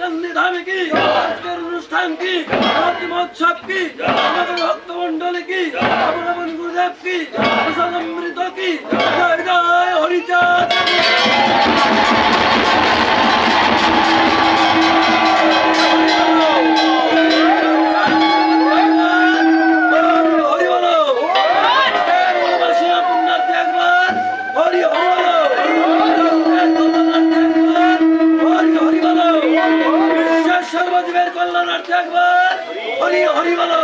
কান্দি ধামে কি আজকের অনুষ্ঠান কি অন্তিম উৎসব কি আমাদের ভক্তমণ্ডলী কি আমার গুরুদেব কি প্রসাদামৃত কি জয় জয় হরিচাঁদ সর্বজীবের কল্যাণার্থে একবার হরি হরি বলো।